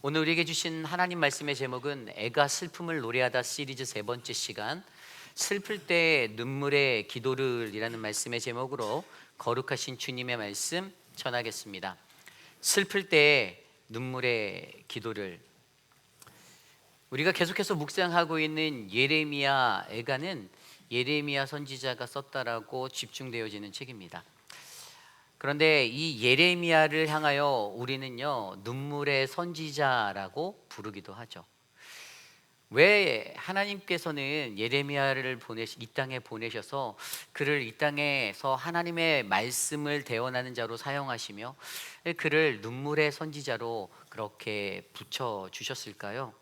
오늘 우리에게 주신 하나님 말씀의 제목은 애가 슬픔을 노래하다 시리즈 세 번째 시간, 슬플 때 눈물의 기도를이라는 말씀의 제목으로 거룩하신 주님의 말씀 전하겠습니다. 슬플 때 눈물의 기도를. 우리가 계속해서 묵상하고 있는 예레미야 애가는 예레미야 선지자가 썼다라고 집중되어지는 책입니다. 그런데 이 예레미야를 향하여 우리는요, 눈물의 선지자라고 부르기도 하죠. 왜 하나님께서는 예레미야를 이 땅에 보내셔서 그를 이 땅에서 하나님의 말씀을 대언하는 자로 사용하시며 그를 눈물의 선지자로 그렇게 붙여 주셨을까요?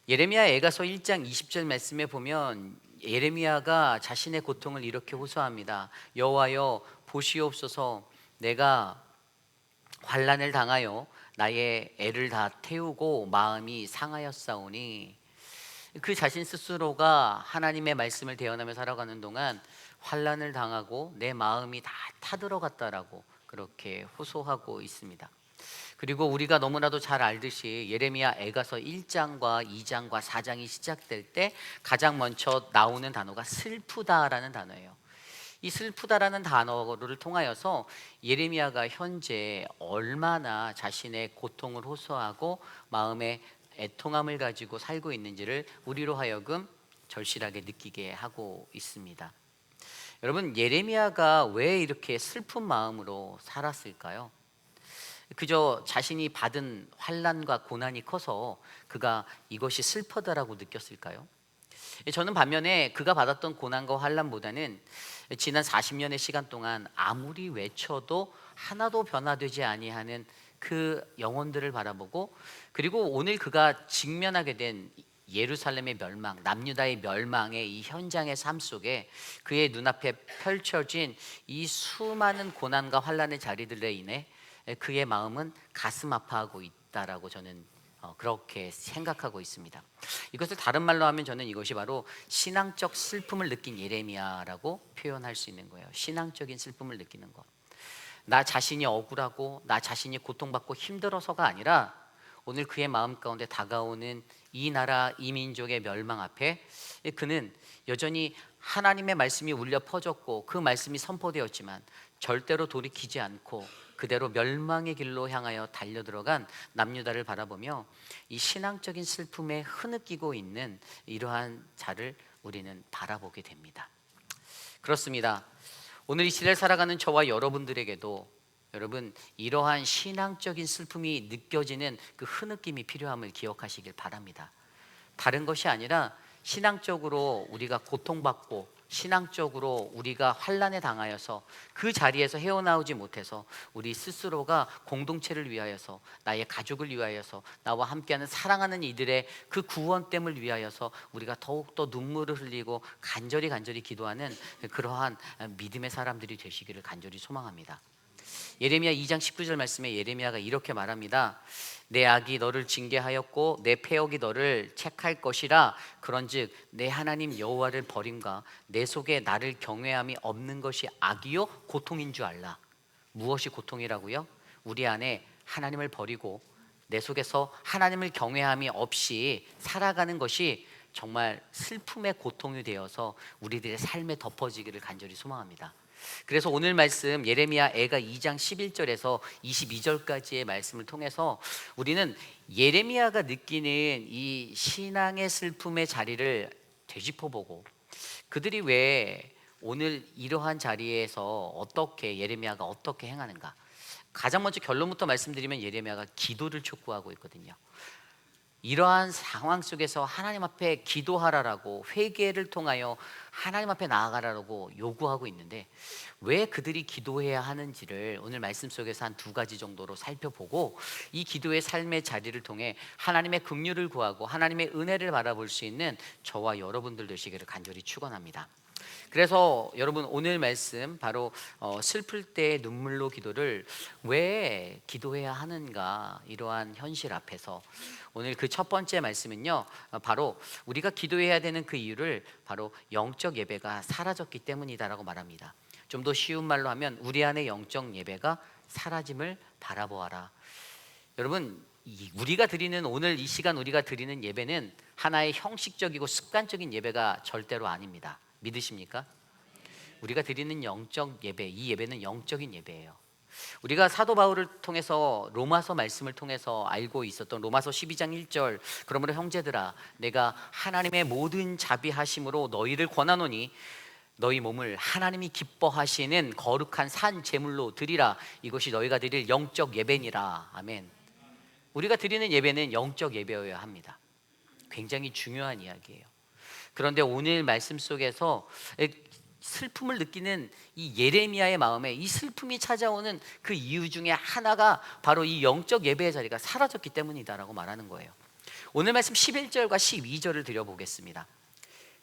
예레미야 애가서 1장 20절 말씀에 보면 예레미야가 자신의 고통을 이렇게 호소합니다. 여호와여 보시옵소서, 내가 환난을 당하여 나의 애를 다 태우고 마음이 상하였사오니. 그 자신 스스로가 하나님의 말씀을 대언하며 살아가는 동안 환난을 당하고 내 마음이 다 타들어갔다라고 그렇게 호소하고 있습니다. 그리고 우리가 너무나도 잘 알듯이 예레미야 애가서 1장과 2장과 4장이 시작될 때 가장 먼저 나오는 단어가 슬프다라는 단어예요. 이 슬프다라는 단어를 통하여서 예레미야가 현재 얼마나 자신의 고통을 호소하고 마음에 애통함을 가지고 살고 있는지를 우리로 하여금 절실하게 느끼게 하고 있습니다. 여러분, 예레미야가 왜 이렇게 슬픈 마음으로 살았을까요? 그저 자신이 받은 환난과 고난이 커서 그가 이것이 슬퍼다라고 느꼈을까요? 저는 반면에 그가 받았던 고난과 환난보다는 지난 40년의 시간 동안 아무리 외쳐도 하나도 변화되지 아니하는 그 영혼들을 바라보고, 그리고 오늘 그가 직면하게 된 예루살렘의 멸망, 남유다의 멸망의 이 현장의 삶 속에 그의 눈앞에 펼쳐진 이 수많은 고난과 환난의 자리들에 인해 그의 마음은 가슴 아파하고 있다라고 저는 그렇게 생각하고 있습니다. 이것을 다른 말로 하면 저는 이것이 바로 신앙적 슬픔을 느낀 예레미야라고 표현할 수 있는 거예요. 신앙적인 슬픔을 느끼는 것. 나 자신이 억울하고 나 자신이 고통받고 힘들어서가 아니라 오늘 그의 마음 가운데 다가오는 이 나라 이 민족의 멸망 앞에 그는 여전히 하나님의 말씀이 울려 퍼졌고 그 말씀이 선포되었지만 절대로 돌이키지 않고 그대로 멸망의 길로 향하여 달려들어간 남유다를 바라보며 이 신앙적인 슬픔에 흐느끼고 있는 이러한 자를 우리는 바라보게 됩니다. 그렇습니다. 오늘 이 시대를 살아가는 저와 여러분들에게도 여러분, 이러한 신앙적인 슬픔이 느껴지는 그 흐느낌이 필요함을 기억하시길 바랍니다. 다른 것이 아니라 신앙적으로 우리가 고통받고 신앙적으로 우리가 환난에 당하여서 그 자리에서 헤어나오지 못해서 우리 스스로가 공동체를 위하여서, 나의 가족을 위하여서, 나와 함께하는 사랑하는 이들의 그 구원됨을 위하여서 우리가 더욱더 눈물을 흘리고 간절히 기도하는 그러한 믿음의 사람들이 되시기를 간절히 소망합니다. 예레미야 2장 19절 말씀에 예레미야가 이렇게 말합니다. 내 악이 너를 징계하였고 내 패역이 너를 책할 것이라. 그런즉 내 하나님 여호와를 버림과 내 속에 나를 경외함이 없는 것이 악이요 고통인 줄 알라. 무엇이 고통이라고요? 우리 안에 하나님을 버리고 내 속에서 하나님을 경외함이 없이 살아가는 것이 정말 슬픔의 고통이 되어서 우리들의 삶에 덮어지기를 간절히 소망합니다. 그래서 오늘 말씀 예레미야 애가 2장 11절에서 22절까지의 말씀을 통해서 우리는 예레미야가 느끼는 이 신앙의 슬픔의 자리를 되짚어보고 그들이 왜 오늘 이러한 자리에서 어떻게 예레미야가 어떻게 행하는가. 가장 먼저 결론부터 말씀드리면 예레미야가 기도를 촉구하고 있거든요. 이러한 상황 속에서 하나님 앞에 기도하라라고, 회개를 통하여 하나님 앞에 나아가라고 요구하고 있는데 왜 그들이 기도해야 하는지를 오늘 말씀 속에서 한 두 가지 정도로 살펴보고 이 기도의 삶의 자리를 통해 하나님의 긍휼을 구하고 하나님의 은혜를 바라볼 수 있는 저와 여러분들 되시기를 간절히 축원합니다. 그래서 여러분, 오늘 말씀 바로 슬플 때 눈물로 기도를 왜 기도해야 하는가, 이러한 현실 앞에서 오늘 그 첫 번째 말씀은요, 바로 우리가 기도해야 되는 그 이유를 바로 영적 예배가 사라졌기 때문이다라고 말합니다. 좀 더 쉬운 말로 하면 우리 안에 영적 예배가 사라짐을 바라보아라. 여러분, 우리가 드리는 오늘 이 시간 우리가 드리는 예배는 하나의 형식적이고 습관적인 예배가 절대로 아닙니다. 믿으십니까? 우리가 드리는 영적 예배, 이 예배는 영적인 예배예요. 우리가 사도 바울을 통해서 로마서 말씀을 통해서 알고 있었던 로마서 12장 1절, 그러므로 형제들아 내가 하나님의 모든 자비하심으로 너희를 권하노니 너희 몸을 하나님이 기뻐하시는 거룩한 산 제물로 드리라. 이것이 너희가 드릴 영적 예배니라. 아멘. 우리가 드리는 예배는 영적 예배여야 합니다. 굉장히 중요한 이야기예요. 그런데 오늘 말씀 속에서 슬픔을 느끼는 이 예레미야의 마음에 이 슬픔이 찾아오는 그 이유 중에 하나가 바로 이 영적 예배의 자리가 사라졌기 때문이다라고 말하는 거예요. 오늘 말씀 11절과 12절을 드려보겠습니다.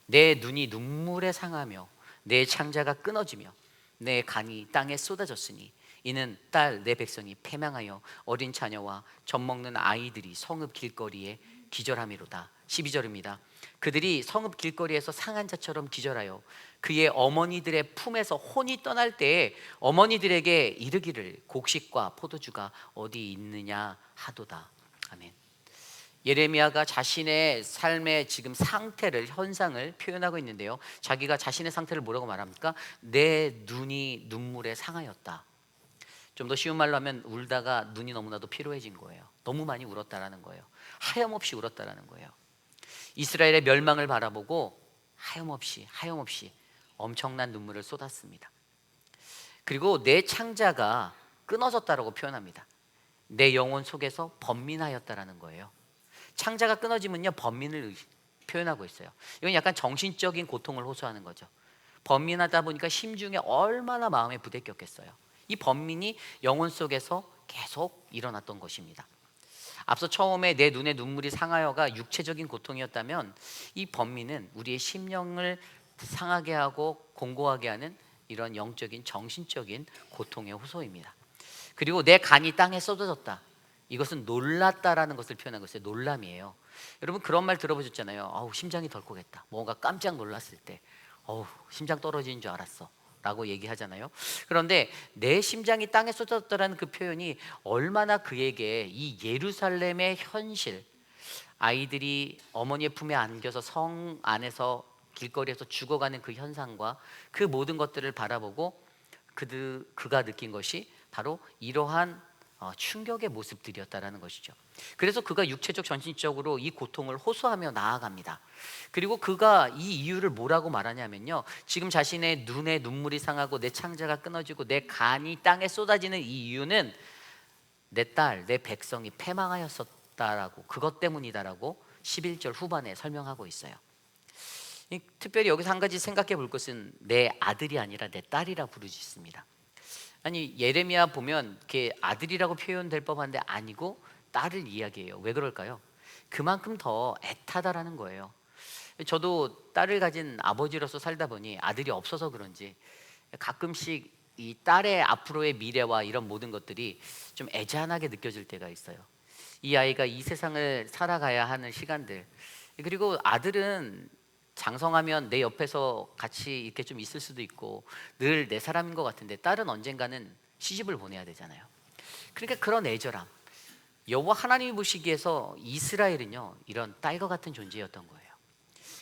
내 눈이 눈물에 상하며 내 창자가 끊어지며 내 간이 땅에 쏟아졌으니 이는 딸 내 백성이 패망하여 어린 자녀와 젖먹는 아이들이 성읍 길거리에 기절함이로다. 12절입니다. 그들이 성읍 길거리에서 상한 자처럼 기절하여 그의 어머니들의 품에서 혼이 떠날 때에 어머니들에게 이르기를 곡식과 포도주가 어디 있느냐 하도다. 아멘. 예레미야가 자신의 삶의 지금 상태를, 현상을 표현하고 있는데요, 자기가 자신의 상태를 뭐라고 말합니까? 내 눈이 눈물에 상하였다. 좀 더 쉬운 말로 하면 울다가 눈이 너무나도 피로해진 거예요. 너무 많이 울었다라는 거예요. 하염없이 울었다라는 거예요. 이스라엘의 멸망을 바라보고 하염없이 엄청난 눈물을 쏟았습니다. 그리고 내 창자가 끊어졌다라고 표현합니다. 내 영혼 속에서 번민하였다라는 거예요. 창자가 끊어지면요, 번민을 표현하고 있어요. 이건 약간 정신적인 고통을 호소하는 거죠. 번민하다 보니까 심중에 얼마나 마음에 부대꼈겠어요. 이 번민이 영혼 속에서 계속 일어났던 것입니다. 앞서 처음에 내 눈에 눈물이 상하여가 육체적인 고통이었다면 이 번민은 우리의 심령을 상하게 하고 공고하게 하는 이런 영적인 정신적인 고통의 호소입니다. 그리고 내 간이 땅에 쏟아졌다. 이것은 놀랐다라는 것을 표현한 것이에요. 놀람이에요. 여러분 그런 말 들어보셨잖아요. 아우 심장이 덜컥했다. 뭔가 깜짝 놀랐을 때 어우 심장 떨어지는 줄 알았어 라고 얘기하잖아요. 그런데 내 심장이 땅에 쏟아졌다라는 그 표현이 얼마나 그에게 이 예루살렘의 현실, 아이들이 어머니의 품에 안겨서 성 안에서 길거리에서 죽어가는 그 현상과 그 모든 것들을 바라보고 그가 느낀 것이 바로 이러한 충격의 모습들이었다라는 것이죠. 그래서 그가 육체적 정신적으로 이 고통을 호소하며 나아갑니다. 그리고 그가 이 이유를 뭐라고 말하냐면요, 지금 자신의 눈에 눈물이 상하고 내 창자가 끊어지고 내 간이 땅에 쏟아지는 이 이유는 내 딸, 내 백성이 패망하였었다라고, 그것 때문이다라고 11절 후반에 설명하고 있어요. 특별히 여기서 한 가지 생각해 볼 것은 내 아들이 아니라 내 딸이라 부르짖습니다. 아니 예레미야 보면 이렇게 아들이라고 표현될 법한데 아니고 딸을 이야기해요. 왜 그럴까요? 그만큼 더 애타다라는 거예요. 저도 딸을 가진 아버지로서 살다 보니 아들이 없어서 그런지 가끔씩 이 딸의 앞으로의 미래와 이런 모든 것들이 좀 애잔하게 느껴질 때가 있어요. 이 아이가 이 세상을 살아가야 하는 시간들, 그리고 아들은 장성하면 내 옆에서 같이 이렇게 좀 있을 수도 있고 늘 내 사람인 것 같은데 딸은 언젠가는 시집을 보내야 되잖아요. 그러니까 그런 애절함, 여호와 하나님이 보시기에서 이스라엘은요 이런 딸과 같은 존재였던 거예요.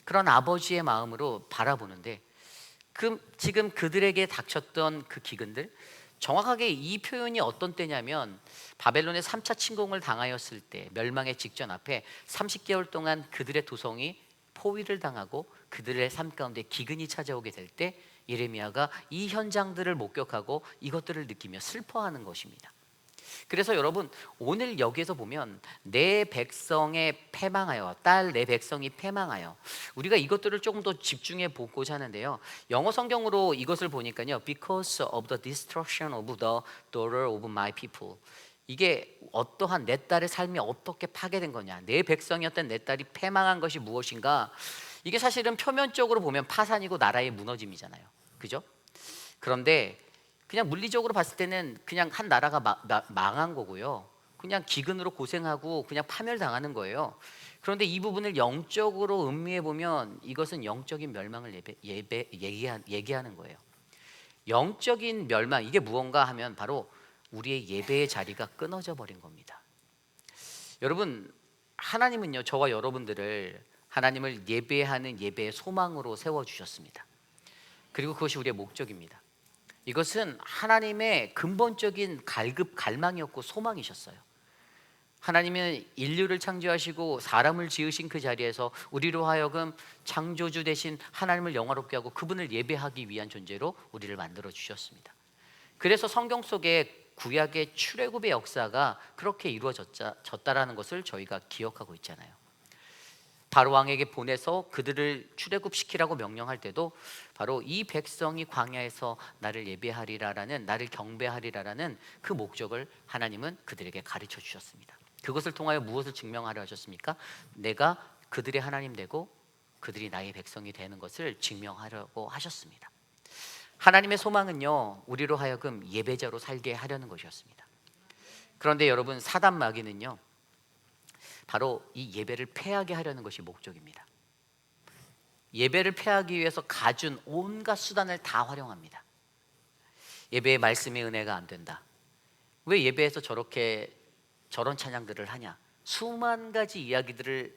그런 아버지의 마음으로 바라보는데 지금 그들에게 닥쳤던 그 기근들, 정확하게 이 표현이 어떤 때냐면 바벨론의 3차 침공을 당하였을 때, 멸망의 직전 앞에 30개월 동안 그들의 도성이 포위를 당하고 그들의 삶 가운데 기근이 찾아오게 될 때 예레미야가 이 현장들을 목격하고 이것들을 느끼며 슬퍼하는 것입니다. 그래서 여러분 오늘 여기에서 보면 내 백성의 패망하여, 딸 내 백성이 패망하여, 우리가 이것들을 조금 더 집중해 보고자 하는데요, 영어 성경으로 이것을 보니까요, Because of the destruction of the daughter of my people, 이게 어떠한 내 딸의 삶이 어떻게 파괴된 거냐, 내 백성이었던 내 딸이 패망한 것이 무엇인가, 이게 사실은 표면적으로 보면 파산이고 나라의 무너짐이잖아요. 그죠? 그런데 그냥 물리적으로 봤을 때는 그냥 한 나라가 망한 거고요, 그냥 기근으로 고생하고 그냥 파멸당하는 거예요. 그런데 이 부분을 영적으로 음미해 보면 이것은 영적인 멸망을 얘기하는 거예요. 영적인 멸망, 이게 무언가 하면 바로 우리의 예배의 자리가 끊어져 버린 겁니다. 여러분, 하나님은요, 저와 여러분들을 하나님을 예배하는 예배의 소망으로 세워주셨습니다. 그리고 그것이 우리의 목적입니다. 이것은 하나님의 근본적인 갈망이었고 소망이셨어요. 하나님은 인류를 창조하시고 사람을 지으신 그 자리에서 우리로 하여금 창조주 되신 하나님을 영화롭게 하고 그분을 예배하기 위한 존재로 우리를 만들어 주셨습니다. 그래서 성경 속에 구약의 출애굽의 역사가 그렇게 이루어졌다라는 것을 저희가 기억하고 있잖아요. 바로 왕에게 보내서 그들을 출애굽시키라고 명령할 때도 바로 이 백성이 광야에서 나를 예배하리라라는, 나를 경배하리라라는 그 목적을 하나님은 그들에게 가르쳐 주셨습니다. 그것을 통하여 무엇을 증명하려 하셨습니까? 내가 그들의 하나님 되고 그들이 나의 백성이 되는 것을 증명하려고 하셨습니다. 하나님의 소망은요, 우리로 하여금 예배자로 살게 하려는 것이었습니다. 그런데 여러분, 사단 마귀는요, 바로 이 예배를 패하게 하려는 것이 목적입니다. 예배를 패하기 위해서 갖은 온갖 수단을 다 활용합니다. 예배의 말씀의 은혜가 안 된다. 왜 예배에서 저런 찬양들을 하냐? 수만 가지 이야기들을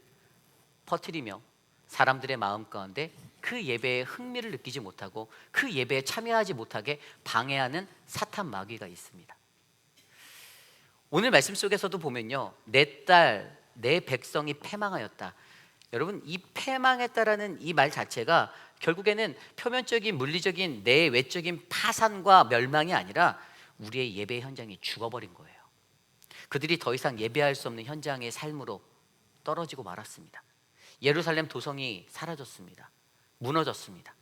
퍼뜨리며 사람들의 마음 가운데 그 예배에 흥미를 느끼지 못하고 그 예배에 참여하지 못하게 방해하는 사탄 마귀가 있습니다. 오늘 말씀 속에서도 보면요, 내 딸, 내 백성이 패망하였다. 여러분, 이 패망했다라는 이 말 자체가 결국에는 표면적인 물리적인 내 외적인 파산과 멸망이 아니라 우리의 예배 현장이 죽어버린 거예요. 그들이 더 이상 예배할 수 없는 현장의 삶으로 떨어지고 말았습니다. 예루살렘 도성이 사라졌습니다. 무너졌습니다.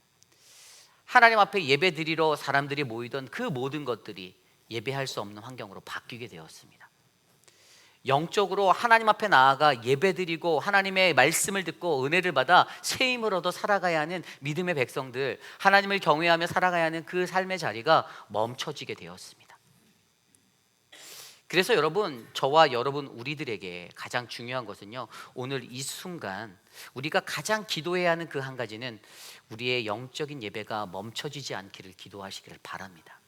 하나님 앞에 예배 드리러 사람들이 모이던 그 모든 것들이 예배할 수 없는 환경으로 바뀌게 되었습니다. 영적으로 하나님 앞에 나아가 예배드리고 하나님의 말씀을 듣고 은혜를 받아 새 힘을 얻어 살아가야 하는 믿음의 백성들, 하나님을 경외하며 살아가야 하는 그 삶의 자리가 멈춰지게 되었습니다. 그래서 여러분, 저와 여러분 우리들에게 가장 중요한 것은요, 오늘 이 순간 우리가 가장 기도해야 하는 그 한 가지는 우리의 영적인 예배가 멈춰지지 않기를 기도하시기를 바랍니다.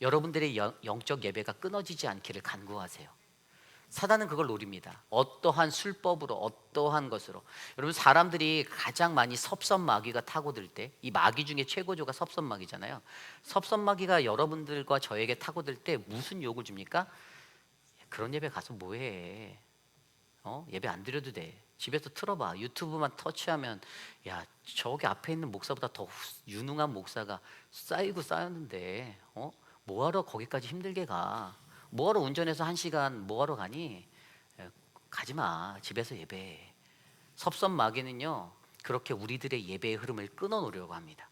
여러분들의 영적 예배가 끊어지지 않기를 간구하세요. 사단은 그걸 노립니다. 어떠한 술법으로, 어떠한 것으로. 여러분, 사람들이 가장 많이 섭섭마귀가 타고들 때, 이 마귀 중에 최고조가 섭섭마귀잖아요. 섭섭마귀가 여러분들과 저에게 타고들 때 무슨 욕을 줍니까? 그런 예배 가서 뭐해? 예배 안 드려도 돼. 집에서 틀어봐. 유튜브만 터치하면, 야, 저기 앞에 있는 목사보다 더 유능한 목사가 쌓이고 쌓였는데 뭐하러 거기까지 힘들게 가? 뭐하러 운전해서 1시간 뭐하러 가니? 가지마. 집에서 예배해. 섭섭마귀는요, 그렇게 우리들의 예배의 흐름을 끊어놓으려고 합니다.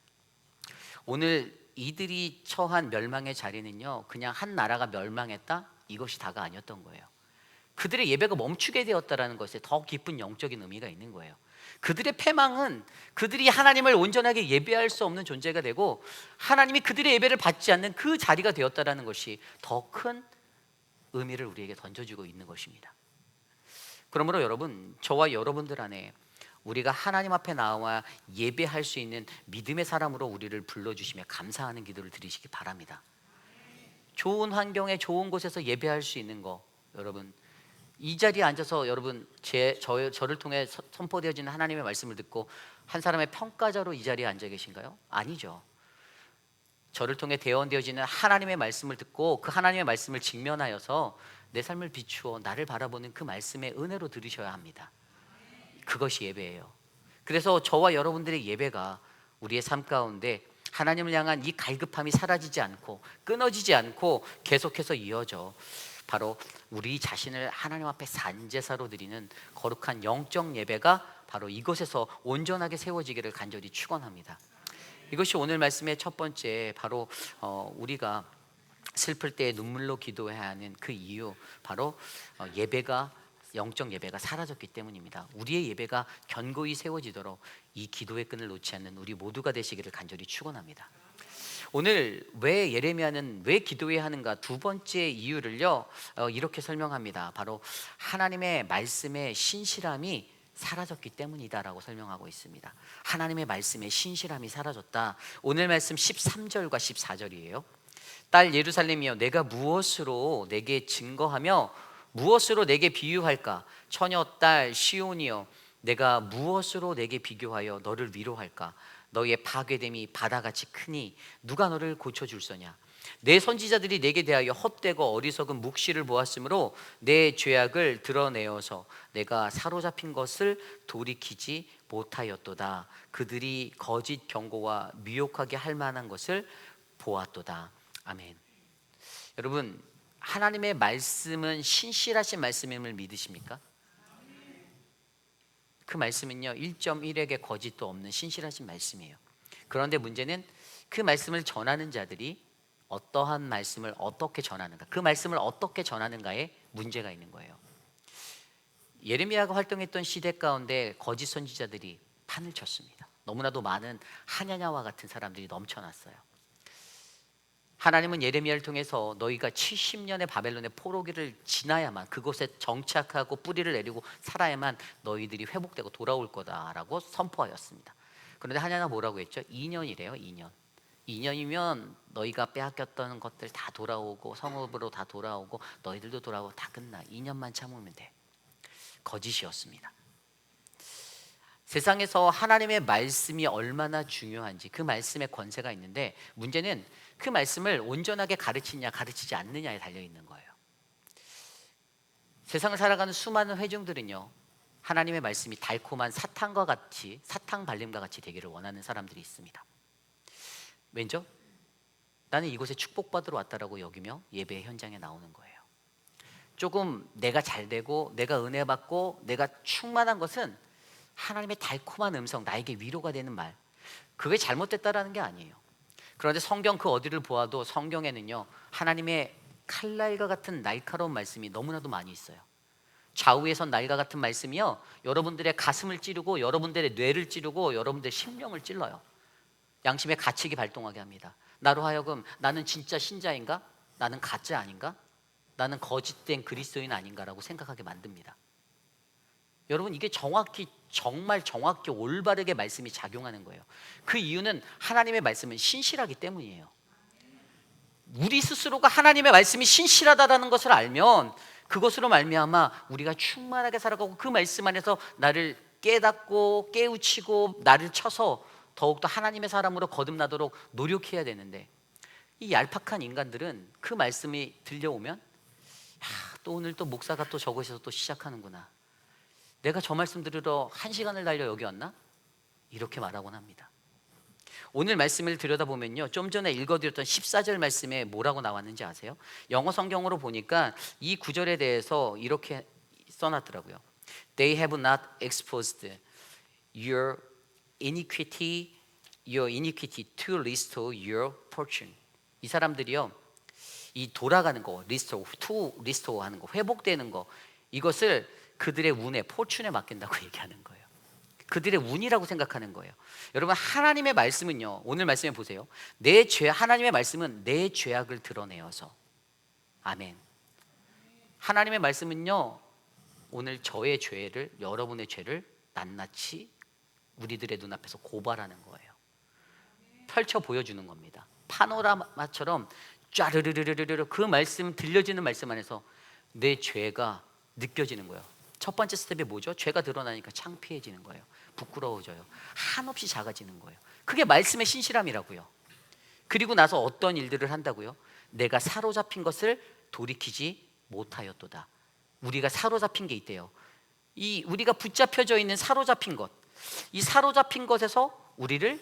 오늘 이들이 처한 멸망의 자리는요, 그냥 한 나라가 멸망했다? 이것이 다가 아니었던 거예요. 그들의 예배가 멈추게 되었다는 것에 더 깊은 영적인 의미가 있는 거예요. 그들의 패망은 그들이 하나님을 온전하게 예배할 수 없는 존재가 되고 하나님이 그들의 예배를 받지 않는 그 자리가 되었다는 것이 더 큰 의미를 우리에게 던져주고 있는 것입니다. 그러므로 여러분, 저와 여러분들 안에 우리가 하나님 앞에 나와 예배할 수 있는 믿음의 사람으로 우리를 불러주시며 감사하는 기도를 드리시기 바랍니다. 좋은 환경에 좋은 곳에서 예배할 수 있는 거, 여러분, 이 자리에 앉아서 여러분 저를 통해 선포되어지는 하나님의 말씀을 듣고 한 사람의 평가자로 이 자리에 앉아 계신가요? 아니죠. 저를 통해 대언되어지는 하나님의 말씀을 듣고 그 하나님의 말씀을 직면하여서 내 삶을 비추어 나를 바라보는 그 말씀의 은혜로 들으셔야 합니다. 그것이 예배예요. 그래서 저와 여러분들의 예배가 우리의 삶 가운데 하나님을 향한 이 갈급함이 사라지지 않고 끊어지지 않고 계속해서 이어져 바로 우리 자신을 하나님 앞에 산제사로 드리는 거룩한 영적 예배가 바로 이곳에서 온전하게 세워지기를 간절히 축원합니다. 이것이 오늘 말씀의 첫 번째, 바로 우리가 슬플 때 눈물로 기도해야 하는 그 이유, 바로 영적 예배가 사라졌기 때문입니다. 우리의 예배가 견고히 세워지도록 이 기도의 끈을 놓지 않는 우리 모두가 되시기를 간절히 축원합니다. 오늘 왜 예레미야는 왜 기도해야 하는가, 두 번째 이유를요, 이렇게 설명합니다. 바로 하나님의 말씀의 신실함이 사라졌기 때문이다라고 설명하고 있습니다. 하나님의 말씀의 신실함이 사라졌다. 오늘 말씀 13절과 14절이에요. 딸 예루살렘이여, 내가 무엇으로 내게 증거하며 무엇으로 내게 비유할까? 처녀 딸 시온이여, 내가 무엇으로 내게 비교하여 너를 위로할까? 너의 파괴됨이 바다같이 크니 누가 너를 고쳐줄서냐? 내 선지자들이 내게 대하여 헛되고 어리석은 묵시를 보았으므로 내 죄악을 드러내어서 내가 사로잡힌 것을 돌이키지 못하였도다. 그들이 거짓 경고와 미혹하게 할 만한 것을 보았도다. 아멘. 여러분, 하나님의 말씀은 신실하신 말씀임을 믿으십니까? 그 말씀은요 1.1에게 거짓도 없는 신실하신 말씀이에요. 그런데 문제는 그 말씀을 전하는 자들이 어떠한 말씀을 어떻게 전하는가, 그 말씀을 어떻게 전하는가에 문제가 있는 거예요. 예레미야가 활동했던 시대 가운데 거짓 선지자들이 판을 쳤습니다. 너무나도 많은 하냐냐와 같은 사람들이 넘쳐났어요. 하나님은 예레미야를 통해서 너희가 70년의 바벨론의 포로기를 지나야만, 그곳에 정착하고 뿌리를 내리고 살아야만 너희들이 회복되고 돌아올 거다라고 선포하였습니다. 그런데 하냐냐 뭐라고 했죠? 2년이래요. 2년이면 너희가 빼앗겼던 것들 다 돌아오고 성읍으로 다 돌아오고 너희들도 돌아오고 다 끝나. 2년만 참으면 돼. 거짓이었습니다. 세상에서 하나님의 말씀이 얼마나 중요한지, 그 말씀에 권세가 있는데 문제는 그 말씀을 온전하게 가르치냐 가르치지 않느냐에 달려있는 거예요. 세상을 살아가는 수많은 회중들은요 하나님의 말씀이 달콤한 사탕과 같이, 사탕 발림과 같이 되기를 원하는 사람들이 있습니다. 왠죠? 나는 이곳에 축복받으러 왔다라고 여기며 예배 현장에 나오는 거예요. 조금 내가 잘되고 내가 은혜 받고 내가 충만한 것은 하나님의 달콤한 음성, 나에게 위로가 되는 말, 그게 잘못됐다라는 게 아니에요. 그런데 성경 그 어디를 보아도 성경에는요 하나님의 칼날과 같은 날카로운 말씀이 너무나도 많이 있어요. 좌우에선 날과 같은 말씀이요 여러분들의 가슴을 찌르고 여러분들의 뇌를 찌르고 여러분들의 심령을 찔러요. 양심의 가책이 발동하게 합니다. 나로 하여금 나는 진짜 신자인가? 나는 가짜 아닌가? 나는 거짓된 그리스도인 아닌가라고 생각하게 만듭니다. 여러분, 이게 정말 정확히 올바르게 말씀이 작용하는 거예요. 그 이유는 하나님의 말씀은 신실하기 때문이에요. 우리 스스로가 하나님의 말씀이 신실하다는 것을 알면 그것으로 말미암아 우리가 충만하게 살아가고 그 말씀 안에서 나를 깨닫고 깨우치고 나를 쳐서 더욱더 하나님의 사람으로 거듭나도록 노력해야 되는데, 이 얄팍한 인간들은 그 말씀이 들려오면 또 오늘 또 목사가 또 저곳에서 또 시작하는구나, 내가 저 말씀 들으러 1시간을 달려 여기 왔나? 이렇게 말하곤 합니다. 오늘 말씀을 들여다보면요 좀 전에 읽어드렸던 14절 말씀에 뭐라고 나왔는지 아세요? 영어 성경으로 보니까 이 구절에 대해서 이렇게 써놨더라고요. They have not exposed your iniquity to restore your fortune. 이 사람들이요 이 돌아가는 거, restore 하는 거, 회복되는 거, 이것을 그들의 운에, 포춘에 맡긴다고 얘기하는 거예요. 그들의 운이라고 생각하는 거예요. 여러분, 하나님의 말씀은요, 오늘 말씀해 보세요. 하나님의 말씀은 내 죄악을 드러내어서, 아멘. 하나님의 말씀은요 오늘 저의 죄를, 여러분의 죄를 낱낱이 우리들의 눈앞에서 고발하는 거예요. 펼쳐 보여주는 겁니다. 파노라마처럼 쫘르르르르르 그 말씀, 들려지는 말씀 안에서 내 죄가 느껴지는 거예요. 첫 번째 스텝이 뭐죠? 죄가 드러나니까 창피해지는 거예요. 부끄러워져요. 한없이 작아지는 거예요. 그게 말씀의 신실함이라고요. 그리고 나서 어떤 일들을 한다고요? 내가 사로잡힌 것을 돌이키지 못하였도다. 우리가 사로잡힌 게 있대요. 이 우리가 붙잡혀져 있는 사로잡힌 것, 이 사로잡힌 것에서 우리를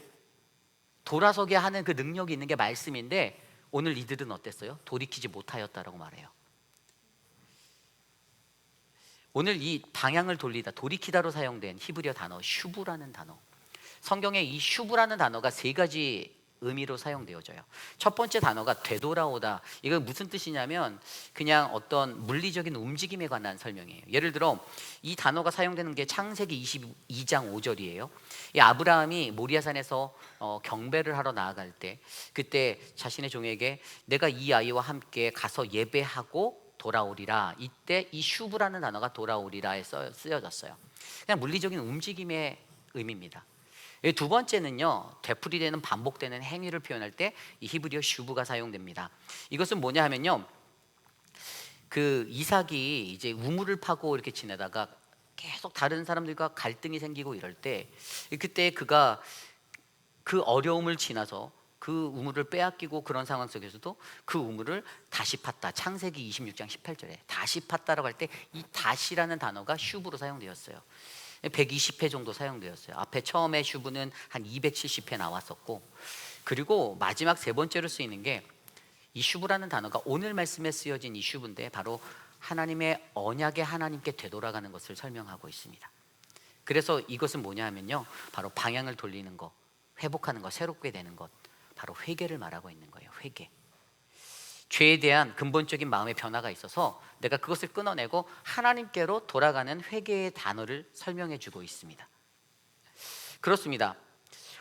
돌아서게 하는 그 능력이 있는 게 말씀인데, 오늘 이들은 어땠어요? 돌이키지 못하였다라고 말해요. 오늘 이 방향을 돌리다, 돌이키다로 사용된 히브리어 단어 슈브라는 단어, 성경에 이 슈브라는 단어가 3가지 의미로 사용되어져요. 첫 번째 단어가 되돌아오다. 이건 무슨 뜻이냐면 그냥 어떤 물리적인 움직임에 관한 설명이에요. 예를 들어 이 단어가 사용되는 게 창세기 22장 5절이에요. 이 아브라함이 모리아산에서 경배를 하러 나아갈 때, 그때 자신의 종에게 내가 이 아이와 함께 가서 예배하고 돌아오리라, 이때 이 슈브라는 단어가 돌아오리라에 쓰여졌어요. 그냥 물리적인 움직임의 의미입니다. 두 번째는요, 되풀이되는 반복되는 행위를 표현할 때 이 히브리어 슈브가 사용됩니다. 이것은 뭐냐 하면요, 그 이삭이 이제 우물을 파고 이렇게 지내다가 계속 다른 사람들과 갈등이 생기고 이럴 때, 그때 그가 그 어려움을 지나서 그 우물을 빼앗기고 그런 상황 속에서도 그 우물을 다시 팠다. 창세기 26장 18절에 다시 팠다라고 할 때 이 다시라는 단어가 슈브로 사용되었어요. 120회 정도 사용되었어요. 앞에 처음에 슈브는 한 270회 나왔었고, 그리고 마지막 세 번째로 쓰이는 게 이 슈브라는 단어가 오늘 말씀에 쓰여진 이 슈브인데, 바로 하나님의 언약의 하나님께 되돌아가는 것을 설명하고 있습니다. 그래서 이것은 뭐냐 하면요, 바로 방향을 돌리는 것, 회복하는 것, 새롭게 되는 것, 바로 회개를 말하고 있는 거예요. 회개. 죄에 대한 근본적인 마음의 변화가 있어서 내가 그것을 끊어내고 하나님께로 돌아가는 회개의 단어를 설명해 주고 있습니다. 그렇습니다.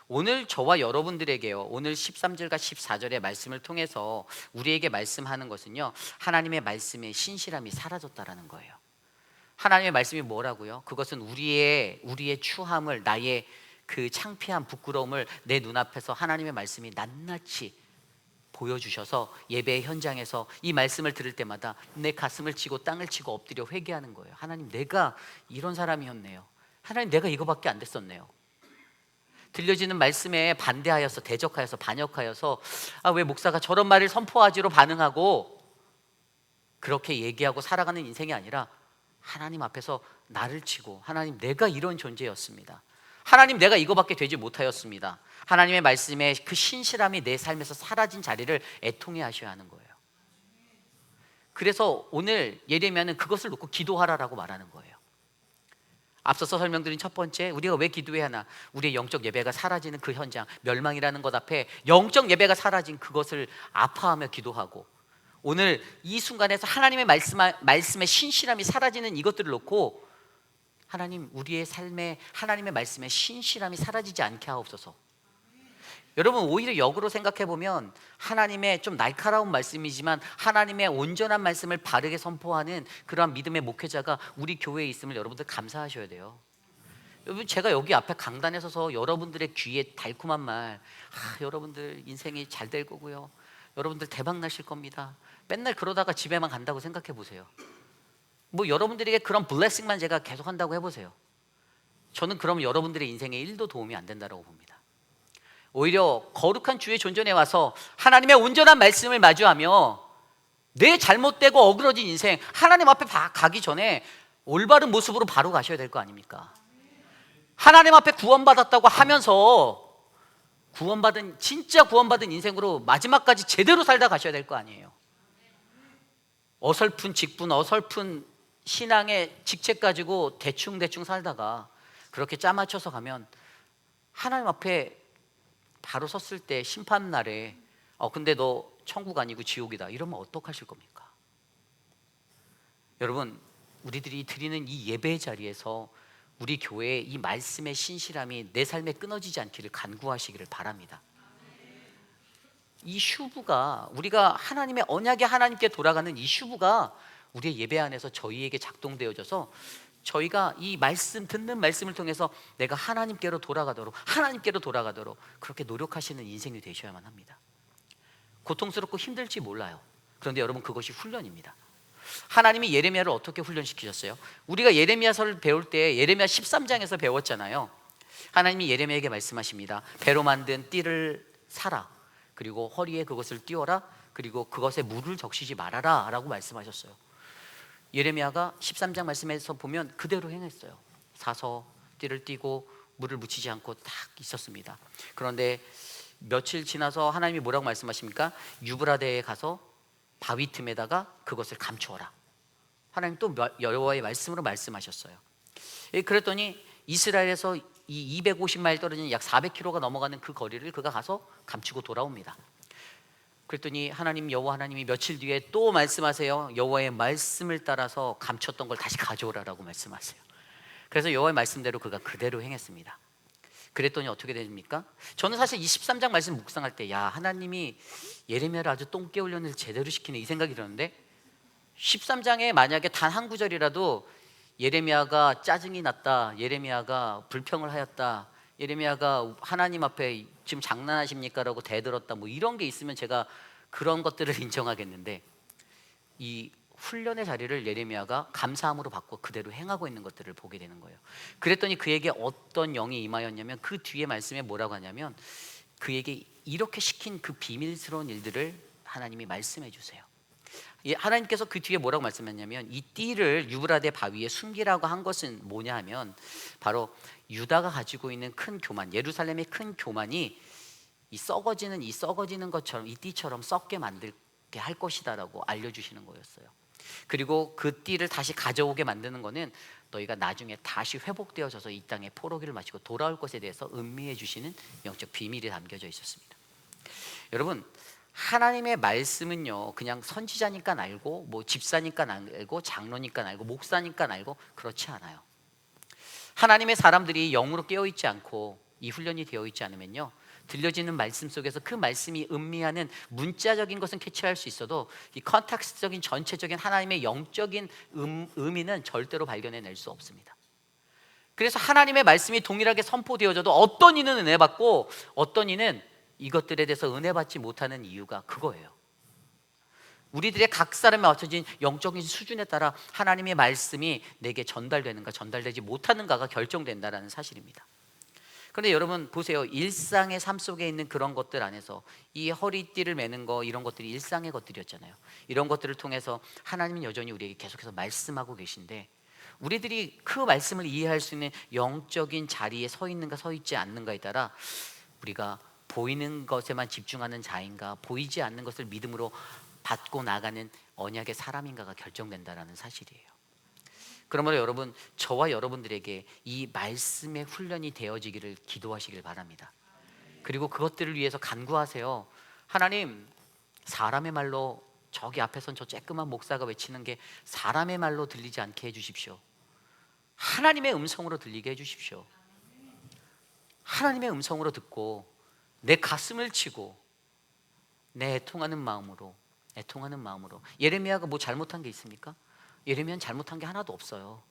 오늘 저와 여러분들에게요, 오늘 13절과 14절의 말씀을 통해서 우리에게 말씀하는 것은요, 하나님의 말씀의 신실함이 사라졌다라는 거예요. 하나님의 말씀이 뭐라고요? 그것은 우리의 추함을, 나의 그 창피한 부끄러움을 내 눈앞에서 하나님의 말씀이 낱낱이 보여주셔서 예배의 현장에서 이 말씀을 들을 때마다 내 가슴을 치고 땅을 치고 엎드려 회개하는 거예요. 하나님, 내가 이런 사람이었네요. 하나님, 내가 이거밖에 안 됐었네요. 들려지는 말씀에 반대하여서, 대적하여서, 반역하여서 왜 목사가 저런 말을 선포하지로 반응하고 그렇게 얘기하고 살아가는 인생이 아니라, 하나님 앞에서 나를 치고, 하나님, 내가 이런 존재였습니다. 하나님, 내가 이거밖에 되지 못하였습니다. 하나님의 말씀에 그 신실함이 내 삶에서 사라진 자리를 애통해 하셔야 하는 거예요. 그래서 오늘 예레미야는 그것을 놓고 기도하라라고 말하는 거예요. 앞서서 설명드린 첫 번째, 우리가 왜 기도해야 하나? 우리의 영적 예배가 사라지는 그 현장, 멸망이라는 것 앞에 영적 예배가 사라진 그것을 아파하며 기도하고, 오늘 이 순간에서 하나님의 말씀의 신실함이 사라지는 이것들을 놓고, 하나님, 우리의 삶에 하나님의 말씀의 신실함이 사라지지 않게 하옵소서. 여러분, 오히려 역으로 생각해 보면 하나님의 좀 날카로운 말씀이지만 하나님의 온전한 말씀을 바르게 선포하는 그러한 믿음의 목회자가 우리 교회에 있음을 여러분들 감사하셔야 돼요. 여러분, 제가 여기 앞에 강단에 서서 여러분들의 귀에 달콤한 말, 여러분들 인생이 잘 될 거고요, 여러분들 대박 나실 겁니다, 맨날 그러다가 집에만 간다고 생각해 보세요. 뭐 여러분들에게 그런 블레싱만 제가 계속 한다고 해보세요. 저는 그럼 여러분들의 인생에 1도 도움이 안 된다고 봅니다. 오히려 거룩한 주의 존전에 와서 하나님의 온전한 말씀을 마주하며 내 잘못되고 어그러진 인생, 하나님 앞에 가기 전에 올바른 모습으로 바로 가셔야 될 거 아닙니까? 하나님 앞에 구원받았다고 하면서 진짜 구원받은 인생으로 마지막까지 제대로 살다 가셔야 될 거 아니에요. 어설픈 직분, 어설픈 신앙의 직책 가지고 대충 살다가 그렇게 짜맞춰서 가면 하나님 앞에 바로 섰을 때 심판날에 근데 너 천국 아니고 지옥이다, 이러면 어떡하실 겁니까? 여러분, 우리들이 드리는 이 예배의 자리에서 우리 교회의 이 말씀의 신실함이 내 삶에 끊어지지 않기를 간구하시기를 바랍니다. 이 슈브가, 우리가 하나님의 언약의 하나님께 돌아가는 이 슈브가 우리의 예배 안에서 저희에게 작동되어져서 저희가 이 말씀, 듣는 말씀을 통해서 내가 하나님께로 돌아가도록 그렇게 노력하시는 인생이 되셔야만 합니다. 고통스럽고 힘들지 몰라요. 그런데 여러분, 그것이 훈련입니다. 하나님이 예레미야를 어떻게 훈련시키셨어요? 우리가 예레미야서를 배울 때 예레미야 13장에서 배웠잖아요. 하나님이 예레미야에게 말씀하십니다. 배로 만든 띠를 사라, 그리고 허리에 그것을 띄워라, 그리고 그것에 물을 적시지 말아라 라고 말씀하셨어요. 예레미야가 13장 말씀에서 보면 그대로 행했어요. 사서 띠를 띠고 물을 묻히지 않고 딱 있었습니다. 그런데 며칠 지나서 하나님이 뭐라고 말씀하십니까? 유브라데에 가서 바위 틈에다가 그것을 감추어라. 하나님 또 여호와의 말씀으로 말씀하셨어요. 그랬더니 이스라엘에서 이 250마일 떨어진 약 400km가 넘어가는 그 거리를 그가 가서 감추고 돌아옵니다. 그랬더니 여호와 하나님이 며칠 뒤에 또 말씀하세요. 여호와의 말씀을 따라서 감췄던 걸 다시 가져오라라고 말씀하세요. 그래서 여호와의 말씀대로 그가 그대로 행했습니다. 그랬더니 어떻게 됩니까? 저는 사실 이 13장 말씀 묵상할 때, 하나님이 예레미야를 아주 똥개 훈련을 제대로 시키네, 이 생각이 들었는데, 13장에 만약에 단 한 구절이라도 예레미야가 짜증이 났다, 예레미야가 불평을 하였다, 예레미야가 하나님 앞에 지금 장난하십니까? 라고 대들었다, 뭐 이런 게 있으면 제가 그런 것들을 인정하겠는데, 이 훈련의 자리를 예레미야가 감사함으로 받고 그대로 행하고 있는 것들을 보게 되는 거예요. 그랬더니 그에게 어떤 영이 임하였냐면, 그 뒤에 말씀에 뭐라고 하냐면, 그에게 이렇게 시킨 그 비밀스러운 일들을 하나님이 말씀해 주세요. 하나님께서 그 뒤에 뭐라고 말씀했냐면, 이 띠를 유브라데 바위에 숨기라고 한 것은 뭐냐 하면, 바로 유다가 가지고 있는 큰 교만, 예루살렘의 큰 교만이 이 썩어지는 것처럼, 이 띠처럼 썩게 만들게 할 것이다라고 알려주시는 거였어요. 그리고 그 띠를 다시 가져오게 만드는 거는 너희가 나중에 다시 회복되어져서 이 땅에 포로기를 마치고 돌아올 것에 대해서 음미해 주시는 영적 비밀이 담겨져 있었습니다. 여러분, 하나님의 말씀은요, 그냥 선지자니까 알고, 뭐 집사니까 알고, 장로니까 알고, 목사니까 알고, 그렇지 않아요. 하나님의 사람들이 영으로 깨어있지 않고 이 훈련이 되어 있지 않으면요, 들려지는 말씀 속에서 그 말씀이 음미하는 문자적인 것은 캐치할 수 있어도 이 컨텍스트적인 전체적인 하나님의 영적인 의미는 절대로 발견해낼 수 없습니다. 그래서 하나님의 말씀이 동일하게 선포되어져도 어떤 이는 은혜 받고 어떤 이는 이것들에 대해서 은혜 받지 못하는 이유가 그거예요. 우리들의 각 사람에 맞춰진 영적인 수준에 따라 하나님의 말씀이 내게 전달되는가 전달되지 못하는가가 결정된다는 사실입니다. 그런데 여러분 보세요. 일상의 삶 속에 있는 그런 것들 안에서 이 허리띠를 매는 거, 이런 것들이 일상의 것들이었잖아요. 이런 것들을 통해서 하나님은 여전히 우리에게 계속해서 말씀하고 계신데, 우리들이 그 말씀을 이해할 수 있는 영적인 자리에 서 있는가 서 있지 않는가에 따라 우리가 보이는 것에만 집중하는 자인가, 보이지 않는 것을 믿음으로 받고 나가는 언약의 사람인가가 결정된다는 사실이에요. 그러므로 여러분, 저와 여러분들에게 이 말씀의 훈련이 되어지기를 기도하시길 바랍니다. 그리고 그것들을 위해서 간구하세요. 하나님, 사람의 말로, 저기 앞에선 저 쬐끄만 목사가 외치는 게 사람의 말로 들리지 않게 해주십시오. 하나님의 음성으로 들리게 해주십시오. 하나님의 음성으로 듣고 내 가슴을 치고 내 애통하는 마음으로 예레미야가 뭐 잘못한 게 있습니까? 예레미야는 잘못한 게 하나도 없어요.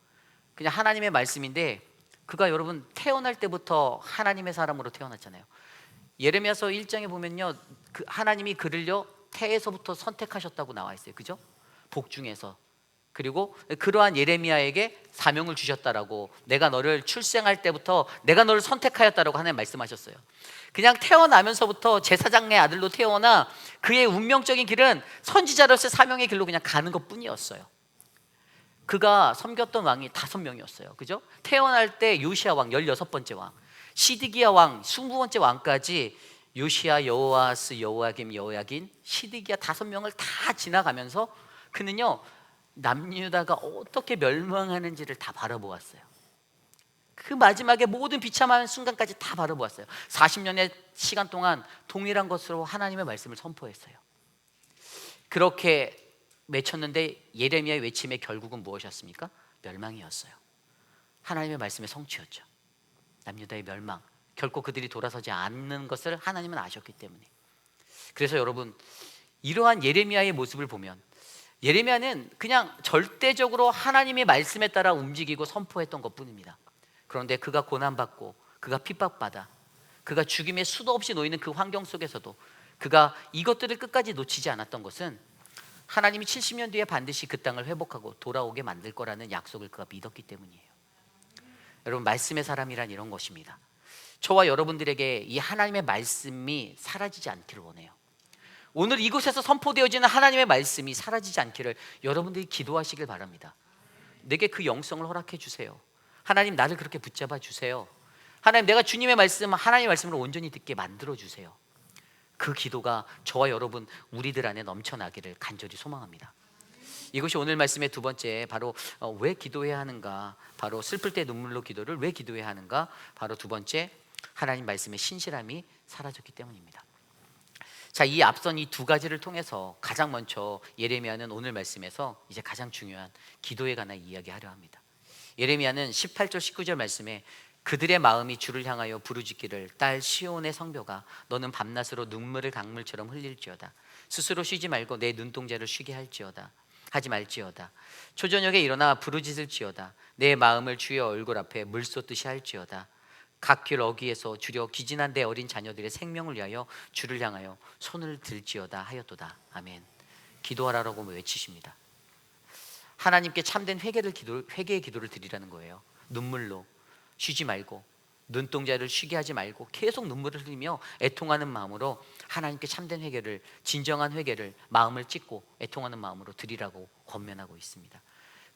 그냥 하나님의 말씀인데, 그가 여러분 태어날 때부터 하나님의 사람으로 태어났잖아요. 예레미야서 1장에 보면요, 그 하나님이 그를요 태에서부터 선택하셨다고 나와 있어요. 그죠? 복중에서. 그리고 그러한 예레미야에게 사명을 주셨다라고, 내가 너를 출생할 때부터 내가 너를 선택하였다라고 하나님 말씀하셨어요. 그냥 태어나면서부터 제사장의 아들로 태어나 그의 운명적인 길은 선지자로서의 사명의 길로 그냥 가는 것뿐이었어요. 그가 섬겼던 왕이 5명이었어요. 그죠? 태어날 때 요시야 왕 16번째 왕, 시드기야 왕 20번째 왕까지, 요시야, 여호아스, 여호야김, 여호야긴, 시드기야 5명을 다 지나가면서 그는요 남유다가 어떻게 멸망하는지를 다 바라보았어요. 그 마지막에 모든 비참한 순간까지 다 바라보았어요. 40년의 시간 동안 동일한 것으로 하나님의 말씀을 선포했어요. 그렇게 외쳤는데 예레미야의 외침의 결국은 무엇이었습니까? 멸망이었어요. 하나님의 말씀의 성취였죠. 남유다의 멸망, 결코 그들이 돌아서지 않는 것을 하나님은 아셨기 때문에. 그래서 여러분, 이러한 예레미야의 모습을 보면 예레미야는 그냥 절대적으로 하나님의 말씀에 따라 움직이고 선포했던 것뿐입니다. 그런데 그가 고난받고, 그가 핍박받아, 그가 죽임에 수도 없이 놓이는 그 환경 속에서도 그가 이것들을 끝까지 놓치지 않았던 것은 하나님이 70년 뒤에 반드시 그 땅을 회복하고 돌아오게 만들 거라는 약속을 그가 믿었기 때문이에요. 여러분, 말씀의 사람이란 이런 것입니다. 저와 여러분들에게 이 하나님의 말씀이 사라지지 않기를 원해요. 오늘 이곳에서 선포되어지는 하나님의 말씀이 사라지지 않기를 여러분들이 기도하시길 바랍니다. 내게 그 영성을 허락해 주세요. 하나님, 나를 그렇게 붙잡아 주세요. 하나님, 내가 주님의 말씀, 하나님의 말씀을 온전히 듣게 만들어 주세요. 그 기도가 저와 여러분, 우리들 안에 넘쳐나기를 간절히 소망합니다. 이것이 오늘 말씀의 두 번째, 바로 왜 기도해야 하는가, 바로 슬플 때 눈물로 기도를 왜 기도해야 하는가, 바로 두 번째, 하나님 말씀의 신실함이 사라졌기 때문입니다. 자, 이 앞선 이 두 가지를 통해서 가장 먼저 예레미야는 오늘 말씀에서 이제 가장 중요한 기도에 관한 이야기하려 합니다. 예레미야는 18절 19절 말씀에 그들의 마음이 주를 향하여 부르짖기를, 딸 시온의 성벽아, 너는 밤낮으로 눈물을 강물처럼 흘릴지어다. 스스로 쉬지 말고 내 눈동자를 쉬게 할지어다. 하지 말지어다. 초저녁에 일어나 부르짖을지어다. 내 마음을 주의 얼굴 앞에 물 쏟듯이 할지어다. 각 길 어귀에서 주려 기진한 내 어린 자녀들의 생명을 위하여 주를 향하여 손을 들지어다 하였도다. 아멘. 기도하라고 외치십니다. 하나님께 참된 회개의 기도를 드리라는 거예요. 눈물로 쉬지 말고, 눈동자를 쉬게 하지 말고 계속 눈물을 흘리며 애통하는 마음으로 하나님께 참된 회개를, 진정한 회개를 마음을 찢고 애통하는 마음으로 드리라고 권면하고 있습니다.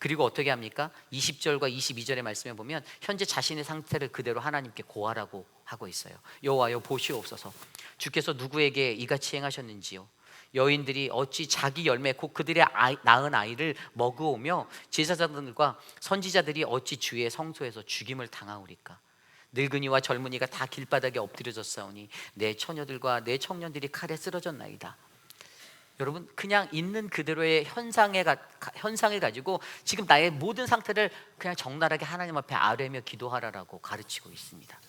그리고 어떻게 합니까? 20절과 22절의 말씀에 보면 현재 자신의 상태를 그대로 하나님께 고하라고 하고 있어요. 여호와여 보시옵소서, 주께서 누구에게 이같이 행하셨는지요? 여인들이 어찌 자기 열매 곧 그들의 낳은 아이를 먹으오며 제사장들과 선지자들이 어찌 주의 성소에서 죽임을 당하오리까? 늙은이와 젊은이가 다 길바닥에 엎드려졌사오니 내 처녀들과 내 청년들이 칼에 쓰러졌나이다. 여러분, 그냥 있는 그대로의 현상을 가지고 지금 나의 모든 상태를 그냥 적나라하게 하나님 앞에 아뢰며 기도하라라고 가르치고 있습니다.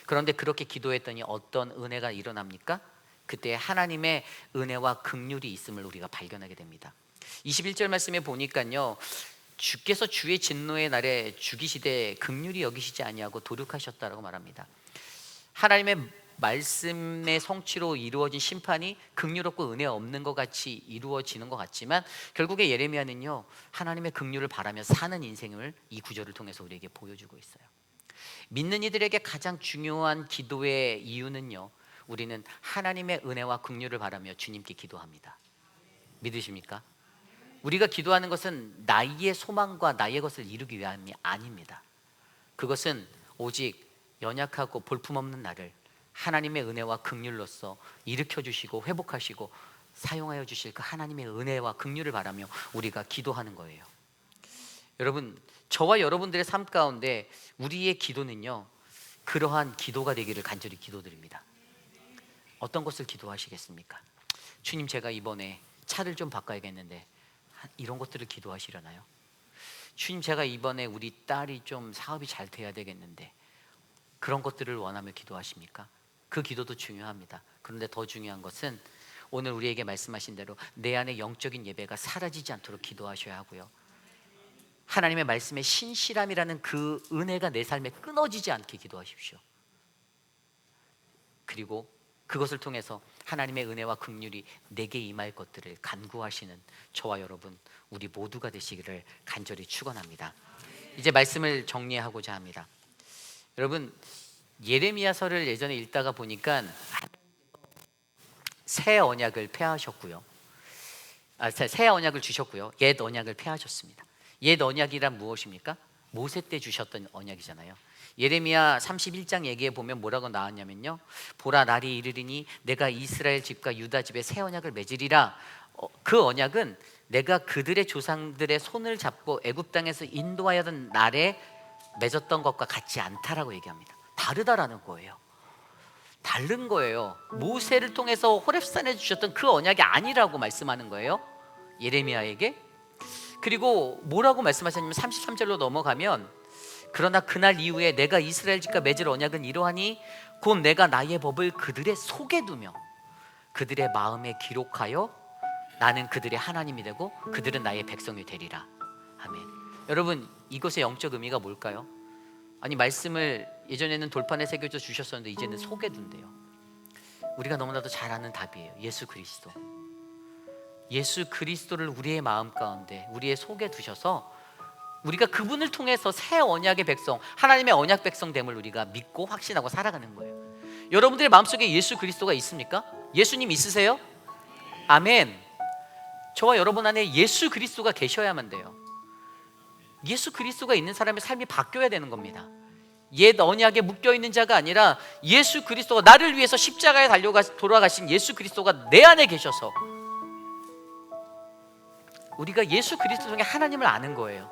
그런데 그렇게 기도했더니 어떤 은혜가 일어납니까? 그때 하나님의 은혜와 긍휼이 있음을 우리가 발견하게 됩니다. 21절 말씀에 보니까요, 주께서 주의 진노의 날에 죽이시되 긍휼히 여기시지 아니하고 도륙하셨다라고 말합니다. 하나님의 말씀의 성취로 이루어진 심판이 긍휼없고 은혜 없는 것 같이 이루어지는 것 같지만 결국에 예레미야는요, 하나님의 긍휼을 바라며 사는 인생을 이 구절을 통해서 우리에게 보여주고 있어요. 믿는 이들에게 가장 중요한 기도의 이유는요, 우리는 하나님의 은혜와 긍휼을 바라며 주님께 기도합니다. 믿으십니까? 우리가 기도하는 것은 나의 소망과 나의 것을 이루기 위함이 아닙니다. 그것은 오직 연약하고 볼품없는 나를 하나님의 은혜와 긍휼로서 일으켜 주시고 회복하시고 사용하여 주실 그 하나님의 은혜와 긍휼을 바라며 우리가 기도하는 거예요. 여러분, 저와 여러분들의 삶 가운데 우리의 기도는요, 그러한 기도가 되기를 간절히 기도드립니다. 어떤 것을 기도하시겠습니까? 주님, 제가 이번에 차를 좀 바꿔야겠는데 이런 것들을 기도하시려나요? 주님, 제가 이번에 우리 딸이 좀 사업이 잘 돼야 되겠는데 그런 것들을 원하며 기도하십니까? 그 기도도 중요합니다. 그런데 더 중요한 것은 오늘 우리에게 말씀하신 대로 내 안에 영적인 예배가 사라지지 않도록 기도하셔야 하고요, 하나님의 말씀에 신실함이라는 그 은혜가 내 삶에 끊어지지 않게 기도하십시오. 그리고 그것을 통해서 하나님의 은혜와 긍휼이 내게 임할 것들을 간구하시는 저와 여러분, 우리 모두가 되시기를 간절히 축원합니다. 이제 말씀을 정리하고자 합니다. 여러분, 예레미야서를 예전에 읽다가 보니까 새 언약을 폐하셨고요, 새 언약을 주셨고요, 옛 언약을 폐하셨습니다. 옛 언약이란 무엇입니까? 모세 때 주셨던 언약이잖아요. 예레미야 31장 얘기에 보면 뭐라고 나왔냐면요, 보라, 날이 이르리니 내가 이스라엘 집과 유다 집에 새 언약을 맺으리라. 그 언약은 내가 그들의 조상들의 손을 잡고 애굽 땅에서 인도하였던 날에 맺었던 것과 같지 않다라고 얘기합니다. 다르다라는 거예요. 다른 거예요. 모세를 통해서 호렙산에 주셨던 그 언약이 아니라고 말씀하는 거예요, 예레미야에게. 그리고 뭐라고 말씀하셨냐면 33절로 넘어가면, 그러나 그날 이후에 내가 이스라엘 집과 맺을 언약은 이러하니 곧 내가 나의 법을 그들의 속에 두며 그들의 마음에 기록하여 나는 그들의 하나님이 되고 그들은 나의 백성이 되리라. 아멘. 여러분, 이것의 영적 의미가 뭘까요? 아니, 말씀을 예전에는 돌판에 새겨져 주셨었는데 이제는 속에 둔대요. 우리가 너무나도 잘 아는 답이에요. 예수 그리스도. 예수 그리스도를 우리의 마음 가운데, 우리의 속에 두셔서 우리가 그분을 통해서 새 언약의 백성, 하나님의 언약 백성됨을 우리가 믿고 확신하고 살아가는 거예요. 여러분들의 마음속에 예수 그리스도가 있습니까? 예수님 있으세요? 아멘. 저와 여러분 안에 예수 그리스도가 계셔야만 돼요. 예수 그리스도가 있는 사람의 삶이 바뀌어야 되는 겁니다. 옛 언약에 묶여있는 자가 아니라 예수 그리스도가 나를 위해서 십자가에 돌아가신 예수 그리스도가 내 안에 계셔서 우리가 예수 그리스도 중에 하나님을 아는 거예요.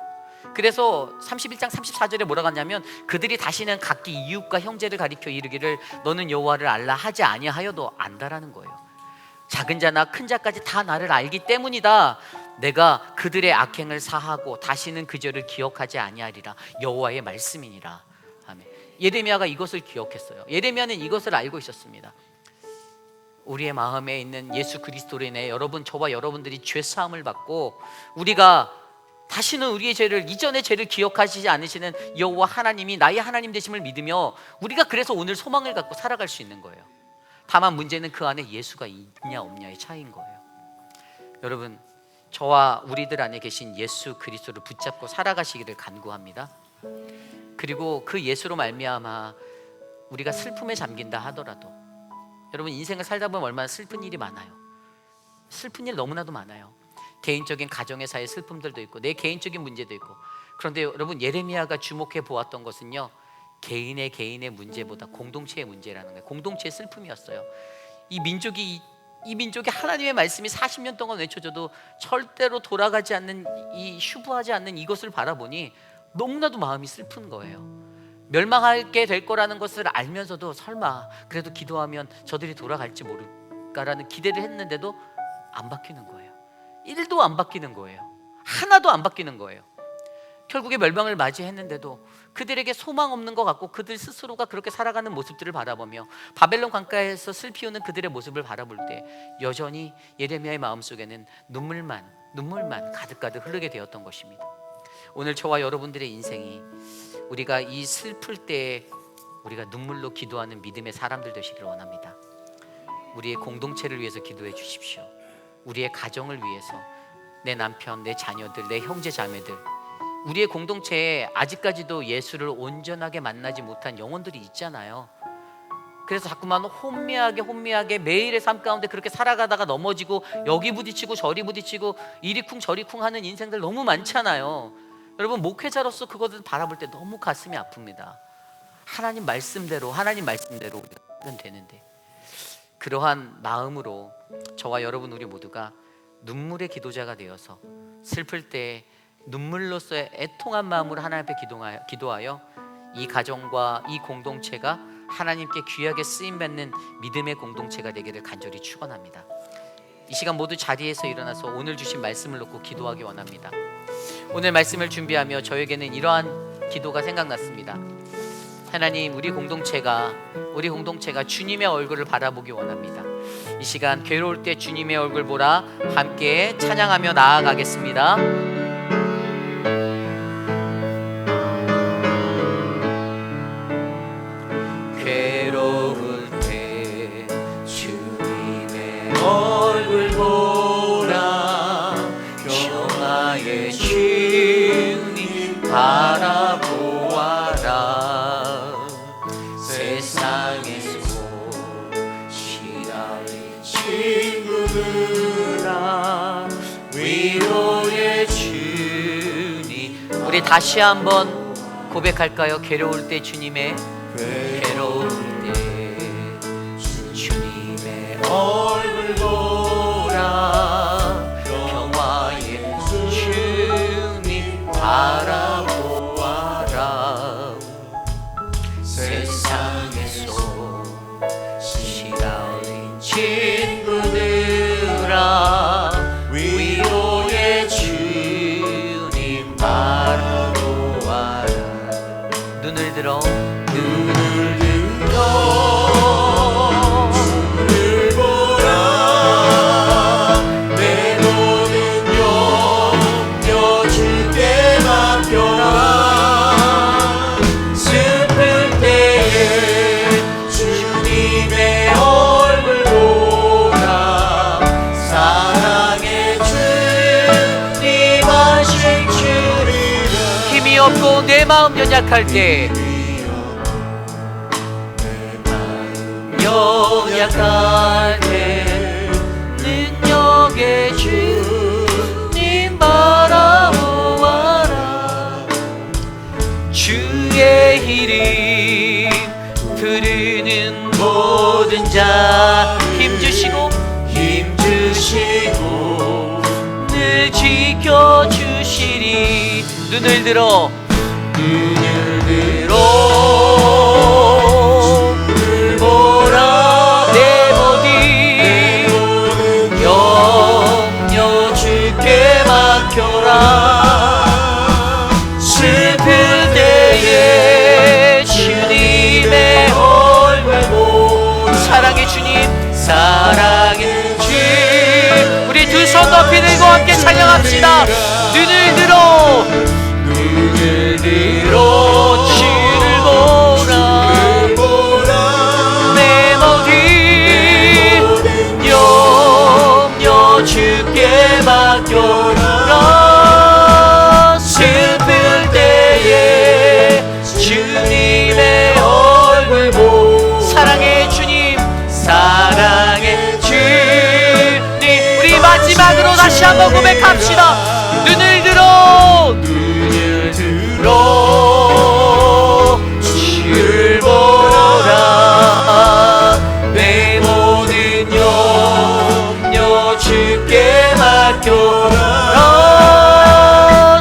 그래서 31장 34절에 뭐라고 하냐면, 그들이 다시는 각기 이웃과 형제를 가리켜 이르기를 너는 여호와를 알라 하지 아니하여도 안다라는 거예요. 작은 자나 큰 자까지 다 나를 알기 때문이다. 내가 그들의 악행을 사하고 다시는 그 죄를 기억하지 아니하리라. 여호와의 말씀이니라. 아멘. 예레미야가 이것을 기억했어요. 예레미야는 이것을 알고 있었습니다. 우리의 마음에 있는 예수 그리스도로 인해 저와 여러분들이 죄 사함을 받고 우리가 다시는 우리의 죄를, 이전의 죄를 기억하시지 않으시는 여호와 하나님이 나의 하나님 되심을 믿으며 우리가 그래서 오늘 소망을 갖고 살아갈 수 있는 거예요. 다만 문제는 그 안에 예수가 있냐 없냐의 차이인 거예요. 여러분, 저와 우리들 안에 계신 예수 그리스도를 붙잡고 살아가시기를 간구합니다. 그리고 그 예수로 말미암아 우리가 슬픔에 잠긴다 하더라도, 여러분 인생을 살다 보면 얼마나 슬픈 일이 많아요. 슬픈 일 너무나도 많아요. 개인적인 가정에서의 슬픔들도 있고 내 개인적인 문제도 있고. 그런데 여러분, 예레미야가 주목해 보았던 것은요, 개인의 문제보다 공동체의 문제라는 거예요. 공동체의 슬픔이었어요. 이 민족이 하나님의 말씀이 40년 동안 외쳐져도 절대로 돌아가지 않는, 이 휴부하지 않는 이것을 바라보니 너무나도 마음이 슬픈 거예요. 멸망하게 될 거라는 것을 알면서도 설마 그래도 기도하면 저들이 돌아갈지 모를까라는 기대를 했는데도 안 바뀌는 거예요. 1도 안 바뀌는 거예요. 하나도 안 바뀌는 거예요. 결국에 멸망을 맞이했는데도 그들에게 소망 없는 것 같고, 그들 스스로가 그렇게 살아가는 모습들을 바라보며 바벨론 강가에서 슬피우는 그들의 모습을 바라볼 때 여전히 예레미야의 마음속에는 눈물만 가득가득 흐르게 되었던 것입니다. 오늘 저와 여러분들의 인생이, 우리가 이 슬플 때 우리가 눈물로 기도하는 믿음의 사람들 되시기를 원합니다. 우리의 공동체를 위해서 기도해 주십시오. 우리의 가정을 위해서, 내 남편, 내 자녀들, 내 형제 자매들, 우리의 공동체에 아직까지도 예수를 온전하게 만나지 못한 영혼들이 있잖아요. 그래서 자꾸만 혼미하게 매일의 삶 가운데 그렇게 살아가다가 넘어지고, 여기 부딪히고 저리 부딪히고 이리쿵 저리쿵 하는 인생들 너무 많잖아요. 여러분, 목회자로서 그것을 바라볼 때 너무 가슴이 아픕니다. 하나님 말씀대로 우리가 하면 되는데, 그러한 마음으로 저와 여러분 우리 모두가 눈물의 기도자가 되어서 슬플 때 눈물로서의 애통한 마음으로 하나님 앞에 기도하여 이 가정과 이 공동체가 하나님께 귀하게 쓰임받는 믿음의 공동체가 되기를 간절히 축원합니다. 이 시간 모두 자리에서 일어나서 오늘 주신 말씀을 놓고 기도하기 원합니다. 오늘 말씀을 준비하며 저에게는 이러한 기도가 생각났습니다. 하나님, 우리 공동체가 주님의 얼굴을 바라보기 원합니다. 이 시간 괴로울 때 주님의 얼굴 보라, 함께 찬양하며 나아가겠습니다. 괴로울 때 주님의 얼굴 보라, 평화의 주님 바라보아라. 세상에서 시달린 친구들아, 위로의 주님. 우리 다시 한번 고백할까요? 괴로울 때 주님의, 괴로울 때 주님의 얼굴 보라, 평화의 주님 바라보아라. 세상에서 시달린 친구들아, 위로의 주님 바라보아라. 눈을 들어 주를 보라, 내 모든 염려 주께 맡겨라. 슬플 때에 주님의 얼굴 보라, 사랑의 주님 하실 줄이라. 힘이 없고 내 마음 연약할 때, 연약할 때 능력의 주님 바라보아라. 주의 이름 부르는 모든 자, 힘주시고 늘 지켜주시리. 눈을 들어 보라, 내 모든 염려 주께 맡겨라. 슬플 때에 주님의 얼굴 보라, 사랑의 주님, 사랑의 주님. 우리 두 손 높이 들고 함께 찬양합시다. 눈을 들어 주를 보라, 내 모든 염려 주께 맡겨. 다시 한번 고백합시다. 눈을 들어 주를 보라. 내 모든 염려 주께 맡겨라.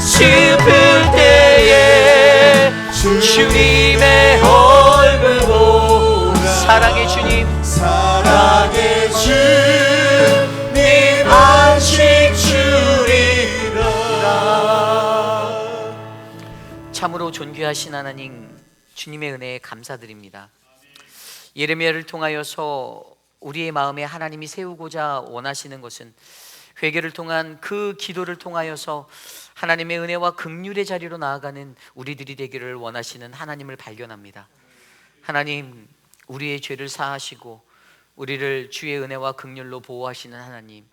슬플 때에 주님의 얼굴 보라. 사랑의 주님, 사랑의 주님 안식 주리라. 참으로 존귀하신 하나님, 주님의 은혜에 감사드립니다. 예레미야를 통하여서 우리의 마음에 하나님이 세우고자 원하시는 것은 회개를 통한 그 기도를 통하여서 하나님의 은혜와 긍휼의 자리로 나아가는 우리들이 되기를 원하시는 하나님을 발견합니다. 하나님, 우리의 죄를 사하시고 우리를 주의 은혜와 긍휼로 보호하시는 하나님,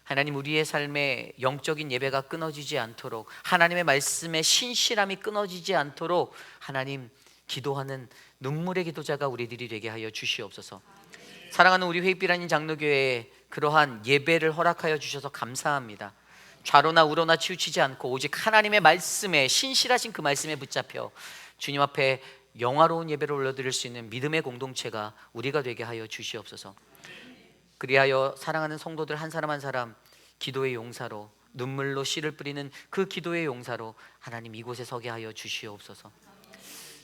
하나님, 우리의 삶에 영적인 예배가 끊어지지 않도록, 하나님의 말씀에 신실함이 끊어지지 않도록 하나님, 기도하는 눈물의 기도자가 우리들이 되게 하여 주시옵소서. 사랑하는 우리 회빛라는 장로교회에 그러한 예배를 허락하여 주셔서 감사합니다. 좌로나 우로나 치우치지 않고 오직 하나님의 말씀에, 신실하신 그 말씀에 붙잡혀 주님 앞에 영화로운 예배를 올려드릴 수 있는 믿음의 공동체가 우리가 되게 하여 주시옵소서. 그리하여 사랑하는 성도들 한 사람 한 사람 기도의 용사로, 눈물로 씨를 뿌리는 그 기도의 용사로 하나님 이곳에 서게 하여 주시옵소서.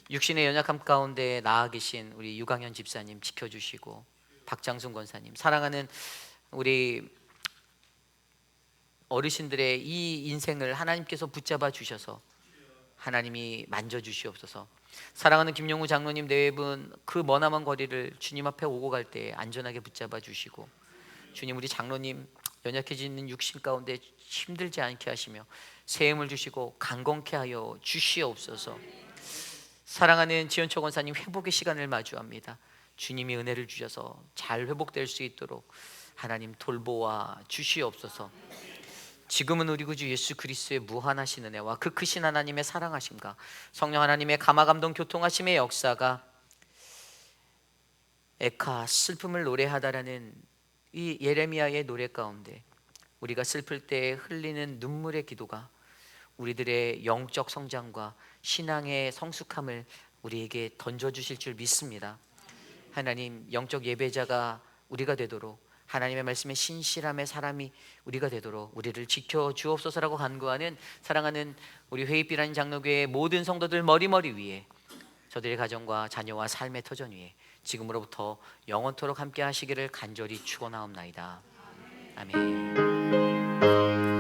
육신의 연약함 가운데 나아 계신 우리 유강현 집사님 지켜주시고, 박장순 권사님, 사랑하는 우리 어르신들의 이 인생을 하나님께서 붙잡아 주셔서 하나님이 만져주시옵소서. 사랑하는 김용우 장로님 네 분, 그 머나먼 거리를 주님 앞에 오고 갈 때 안전하게 붙잡아 주시고, 주님, 우리 장로님 연약해지는 육신 가운데 힘들지 않게 하시며 새 힘을 주시고 강건케 하여 주시옵소서. 사랑하는 지연초 권사님 회복의 시간을 마주합니다. 주님이 은혜를 주셔서 잘 회복될 수 있도록 하나님 돌보아 주시옵소서. 지금은 우리 구주 예수 그리스도의 무한하신 은혜와 그 크신 하나님의 사랑하심과 성령 하나님의 감화감동 교통하심의 역사가 에카 슬픔을 노래하다라는 이 예레미야의 노래 가운데 우리가 슬플 때 흘리는 눈물의 기도가 우리들의 영적 성장과 신앙의 성숙함을 우리에게 던져주실 줄 믿습니다. 하나님, 영적 예배자가 우리가 되도록, 하나님의 말씀에 신실함의 사람이 우리가 되도록 우리를 지켜주옵소서라고 간구하는 사랑하는 우리 회의비라는 장로교회의 모든 성도들 머리머리 위에, 저들의 가정과 자녀와 삶의 터전 위에 지금으로부터 영원토록 함께 하시기를 간절히 축원하옵나이다. 아멘.